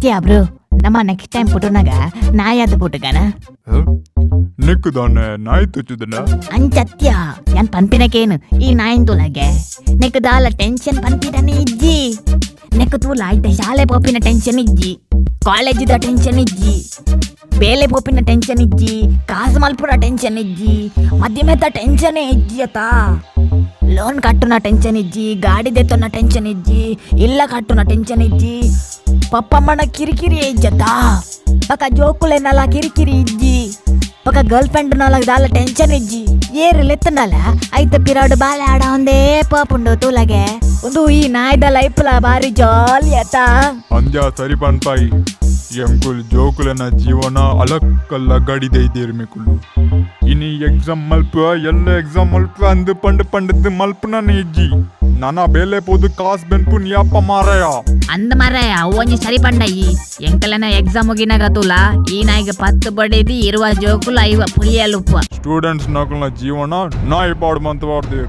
ಸತ್ಯ ಬ್ರೋ ನಮ್ಮ next time ಪುಟ್ಟನಾಗ ನಾಯಾದ ಪುಟ್ಟಗನ ನೆಕ್ಕದಾನೆ ನಾಯಿ ತುಚ್ಚುದಲ್ಲ ಅಂಚತ್ಯ ಯಾನ್ ಪಂಪಿನಕೇನು ಈ ನಾಯಿನ್ ತುಲಗೆ ನೆಕ್ಕದಾಲ ಟೆನ್ಷನ್ ಪಂಪಿದನೆ ಇಜ್ಜಿ ನೆಕ್ಕ ತೂಲ ಆಯ್ತ ಶಾಲೆ ಪೋಪಿನ ಟೆನ್ಷನ್ ಇಜ್ಜಿ ಕಾಲೇಜಿದ ಟೆನ್ಷನ್ ಇಜ್ಜಿ ಬೇಲೆ ಪೋಪಿನ ಟೆನ್ಷನ್ ಇಜ್ಜಿ ಕಾಸು ಮಲ್ಪುರ ಟೆನ್ಷನ್ ಇಜ್ಜಿ ಮಧ್ಯಮೆತ್ತ ಟೆನ್ಷನ್ ಇಜ್ಜಿ ಅತ್ತ ಲೋನ್ ಕಟ್ಟುನ ಟೆನ್ಷನ್ ಇಜ್ಜಿ ಗಾಡಿ ದೆತ್ತನ ಟೆನ್ಷನ್ ಇಜ್ಜಿ ಇಲ್ಲ ಕಟ್ಟುನ ಟೆನ್ಷನ್ ಇಜ್ಜಿ ಪಪ್ಪಮ್ಮನ ಕಿರಿಕಿರಿ ಇಜ್ಜತ್ತ ಪಕ್ಕ ಜೋಕುಲೆನಲ್ಲ ಕಿರಿಕಿರಿ ಇಜ್ಜಿ ಪಕ್ಕ ಗರ್ಲ್ ಫ್ರೆಂಡ್ ನೊಳಗೆ ದಾಲ ಟೆನ್ಷನ್ ಇಜ್ಜಿ ಏರು ಲೆತ್ತನಲ್ಲ ಐತ ಪಿರಾಡು ಬಾಲೆ ಆಡ ಒಂದೇ ಪಾಪುಂಡು ತೂಲಗೆ ಒಂದು ಈ ನಾಯ್ದ ಲೈಫ್ಲ ಬಾರಿ ಜಾಲಿ ಆತ ಅಂದ್ಯಾ ಸರಿ ಪನ್ಪಾಯಿ ಎಂಕುಲ್ ಜೋಕುಲನ ಜೀವನ ಅಲಕ್ಕಲ್ಲ ಗಡಿದೆ ಇದ್ದೀರ್ಮಿಕುಲು ಇನಿ ಎಕ್ಸಾಮ್ ಮಲ್ಪ ಎಲ್ಲ ಎಕ್ಸಾಮ್ ಮಲ್ಪ ಅಂದು ಪಂಡದು ಮಲ್ಪನ ಇಜ್ಜಿ ನಾನಾ ಬೇಲೆ ಪೋದು ಕಾಸ್ ಬೆನ್ಪುನ್ ಯಾಪ ಮಾರಾಯ ಅಂದ ಮರಯ ಒಂಜಿ ಸರಿ ಪಂಡಯಿ ಎಂಕಲನ ಎಕ್ಸಾಮ್ ಮುಗಿನಾಗ ತೂಲ ಈ ನಾಯಿಗೆ 10 ಬಡಿದಿ ಇರುವ ಜೋಕುಲ ಐವ ಪುಲಿಯಲುಪ್ಪ ಸ್ಟೂಡೆಂಟ್ಸ್ ನಕಲ್ನ ಜೀವನ ನಾಯಿ ಪಾಡು ಮಂತವಾರ್ದು